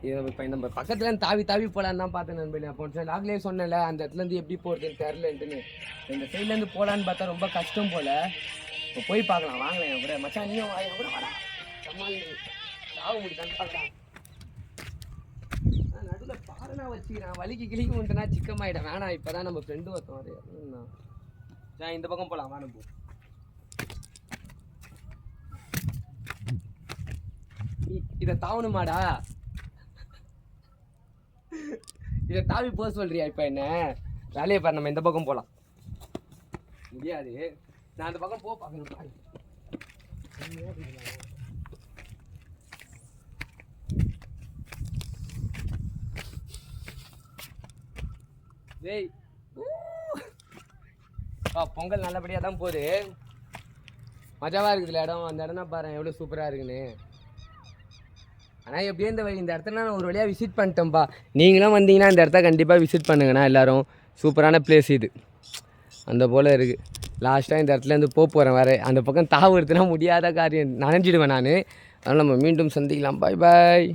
இப்போ நம்ம பக்கத்துலேருந்து தாவி தாவி போகலான்னு தான் பார்த்தேன் நண்பர்களே. அப்போ லாக்லேயே சொன்னேன்ல அந்த இடத்துலேருந்து எப்படி போகிறதுன்னு தெரிலன்ட்டுன்னு. இந்த சைட்லேருந்து போகலான்னு பார்த்தா ரொம்ப கஷ்டம் போல். இப்போ போய் பார்க்கலாம் வாங்கலாம் என் கூட. மச்சான் நீயும் வாங்க கூட வாடா. சமாளி சாவு முடிக்கான்னு பார்க்கலாம். நான் நடுவில் பாருனா வச்சுக்கிறேன். வலிக்கு கிளிக்கு வந்துட்டுனா சிக்கமாயிட்டேன். வேணாம் இப்போ தான் நம்ம ஃப்ரெண்டு ஒருத்தன் வரையா. சரி இந்த பக்கம் போகலாம் வாங்க போ. இதை தாவணுமாடா? இதை தாவி போக சொல்றியா இப்போ என்ன? வேலையை பாரு, நம்ம இந்த பக்கம் போகலாம். முடியாது, நான் அந்த பக்கம் பார்க்கணும் பாரு. டேய் பொங்கல் நல்லபடியாக தான் போகுது. மஜாவாக இருக்குதுல்ல இடம். அந்த இடம்னா பாரு எவ்வளோ சூப்பராக இருக்குன்னு. ஆனால் எப்படியும் இந்த இடத்துல நான் ஒரு வழியாக விசிட் பண்ணிட்டேன்ப்பா. நீங்களும் வந்தீங்கன்னா இந்த இடத்த கண்டிப்பாக விசிட் பண்ணுங்கண்ணா எல்லோரும். சூப்பரான பிளேஸ் இது. அந்த போல் இருக்குது. லாஸ்ட்டாக இந்த இடத்துலேருந்து போகிறேன் வேறு. அந்த பக்கம் தாவு எடுத்துனா முடியாத காரியம், நனைஞ்சிடுவேன் நான். அதனால் நம்ம மீண்டும் சந்திக்கலாம். பாய் பாய்.